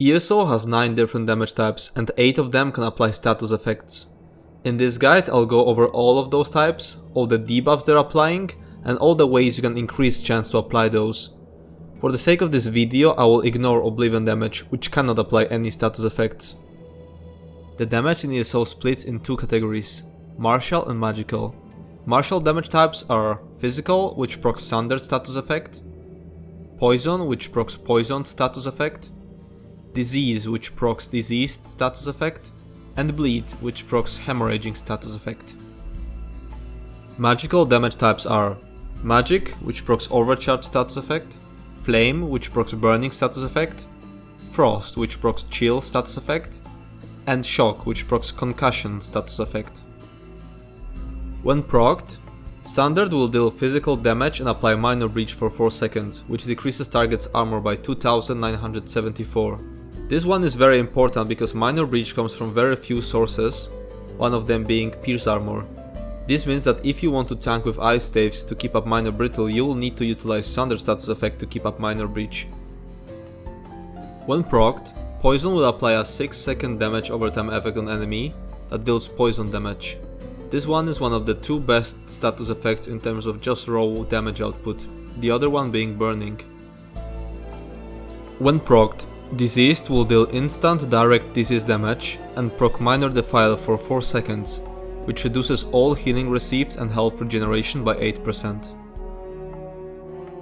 ESO has 9 different damage types and 8 of them can apply status effects. In this guide I'll go over all of those types, all the debuffs they're applying, and all the ways you can increase chance to apply those. For the sake of this video I will ignore Oblivion damage, which cannot apply any status effects. The damage in ESO splits in 2 categories, martial and magical. Martial damage types are physical, which procs Sundered status effect, poison, which procs poisoned status effect, disease, which procs diseased status effect, and bleed, which procs hemorrhaging status effect. Magical damage types are magic, which procs overcharged status effect, flame, which procs burning status effect, frost, which procs chill status effect, and shock, which procs concussion status effect. When procced, Sundered will deal physical damage and apply minor breach for 4 seconds, which decreases target's armor by 2974. This one is very important because minor breach comes from very few sources, one of them being pierce armor. This means that if you want to tank with ice staves to keep up minor brittle, you will need to utilize Sundered status effect to keep up minor breach. When procced, poison will apply a 6-second damage overtime effect on enemy that deals poison damage. This one is one of the 2 best status effects in terms of just raw damage output, the other one being burning. When procced, Diseased will deal instant direct disease damage and proc minor defile for 4 seconds, which reduces all healing received and health regeneration by 8%.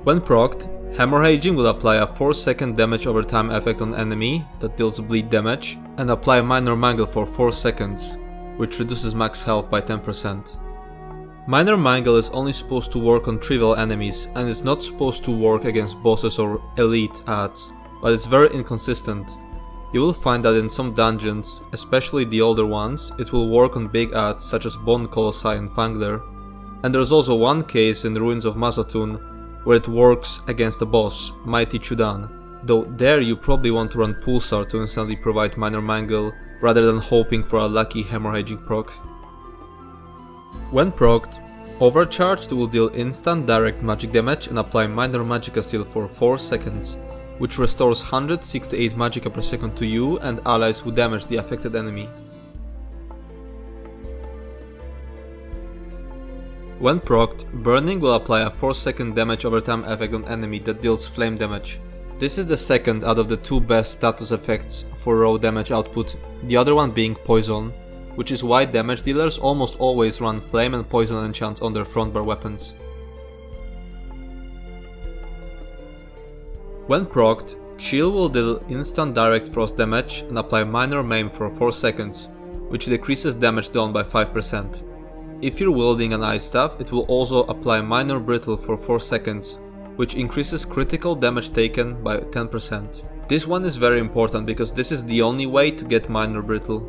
When procced, Hemorrhaging will apply a 4-second damage over time effect on enemy that deals bleed damage and apply minor mangle for 4 seconds, which reduces max health by 10%. Minor mangle is only supposed to work on trivial enemies and is not supposed to work against bosses or elite adds, but it's very inconsistent. You will find that in some dungeons, especially the older ones, it will work on big adds such as Bone Colossi and Fangler. And there's also one case in the Ruins of Mazatun where it works against a boss, Mighty Chudan, though there you probably want to run Pulsar to instantly provide minor mangle rather than hoping for a lucky hemorrhaging proc. When procced, Overcharged will deal instant direct magic damage and apply minor magicka seal for 4 seconds, which restores 168 magicka per second to you and allies who damage the affected enemy. When procced, Burning will apply a 4-second damage overtime effect on enemy that deals flame damage. This is the second out of the 2 best status effects for raw damage output, the other one being Poison, which is why damage dealers almost always run flame and poison enchants on their frontbar weapons. When procced, Chill will deal instant direct frost damage and apply minor maim for 4 seconds, which decreases damage done by 5%. If you're wielding an ice staff, it will also apply minor brittle for 4 seconds, which increases critical damage taken by 10%. This one is very important because this is the only way to get minor brittle.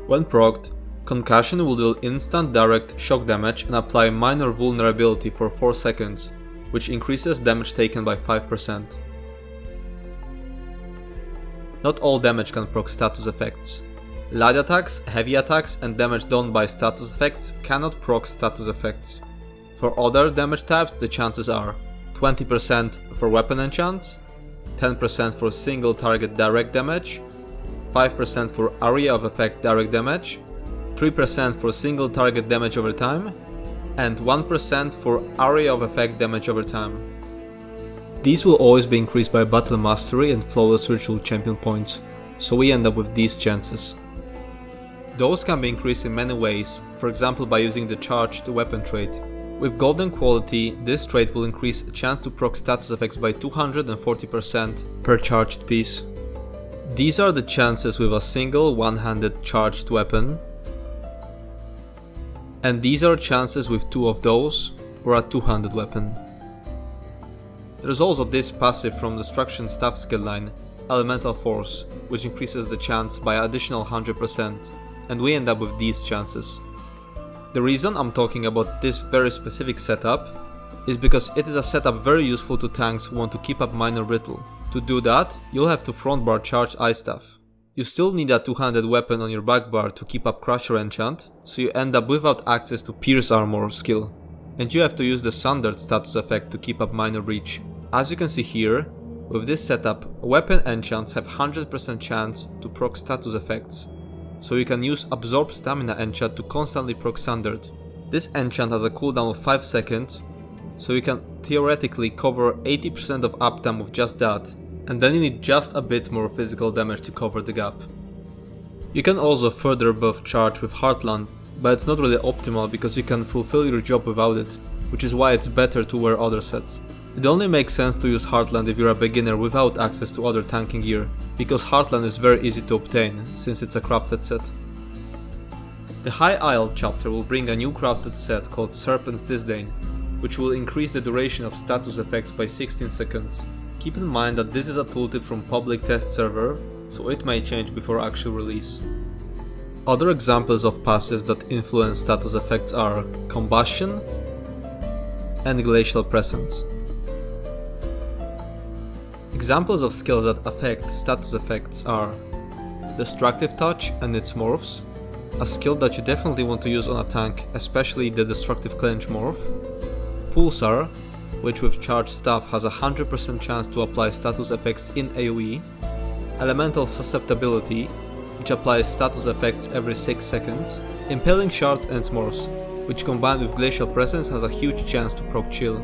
When procced, Concussion will deal instant direct shock damage and apply minor vulnerability for 4 seconds, which increases damage taken by 5%. Not all damage can proc status effects. Light attacks, heavy attacks and damage done by status effects cannot proc status effects. For other damage types the chances are 20% for weapon enchants, 10% for single target direct damage, 5% for area of effect direct damage, 3% for single target damage over time, and 1% for area of effect damage over time. These will always be increased by battle mastery and flawless ritual champion points, so we end up with these chances. Those can be increased in many ways, for example by using the charged weapon trait. With golden quality, this trait will increase chance to proc status effects by 240% per charged piece. These are the chances with a single one-handed charged weapon, and these are chances with 2 of those, or a two-handed weapon. There's also this passive from Destruction Staff skill line, Elemental Force, which increases the chance by additional 100%, and we end up with these chances. The reason I'm talking about this very specific setup is because it is a setup very useful to tanks who want to keep up minor brittle. To do that, you'll have to frontbar charge Ice Staff. You still need a two-handed weapon on your backbar to keep up Crusher enchant, so you end up without access to Pierce Armor skill. And you have to use the Sundered status effect to keep up minor breach. As you can see here, With this setup, weapon enchants have 100% chance to proc status effects, so you can use Absorb Stamina enchant to constantly proc Sundered. This enchant has a cooldown of 5 seconds, so you can theoretically cover 80% of uptime with just that, and then you need just a bit more physical damage to cover the gap. You can also further buff charge with Heartland, but it's not really optimal because you can fulfill your job without it, which is why it's better to wear other sets. It only makes sense to use Heartland if you're a beginner without access to other tanking gear, because Heartland is very easy to obtain, since it's a crafted set. The High Isle chapter will bring a new crafted set called Serpent's Disdain, which will increase the duration of status effects by 16 seconds. Keep in mind that this is a tooltip from public test server, so it may change before actual release. Other examples of passives that influence status effects are Combustion and Glacial Presence. Examples of skills that affect status effects are Destructive Touch and its morphs, a skill that you definitely want to use on a tank, especially the Destructive Clench morph. Pulsar, which with charged staff has a 100% chance to apply status effects in AoE. Elemental Susceptibility, which applies status effects every 6 seconds. Impaling Shards and its morphs, which combined with Glacial Presence has a huge chance to proc Chill.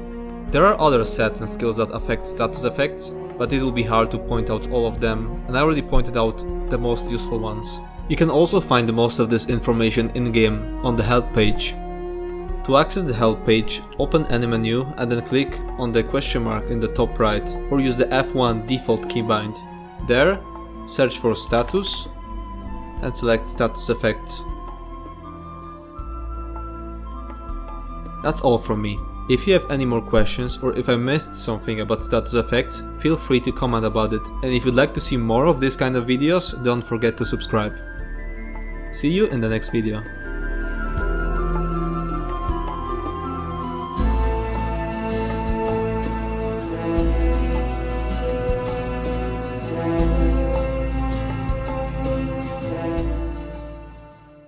There are other sets and skills that affect status effects, but it will be hard to point out all of them, and I already pointed out the most useful ones. You can also find most of this information in-game on the help page. To access the help page, open any menu and then click on the question mark in the top right, or use the F1 default keybind. There, search for status and select status effects. That's all from me. If you have any more questions or if I missed something about status effects, feel free to comment about it. And if you'd like to see more of this kind of videos, don't forget to subscribe. See you in the next video.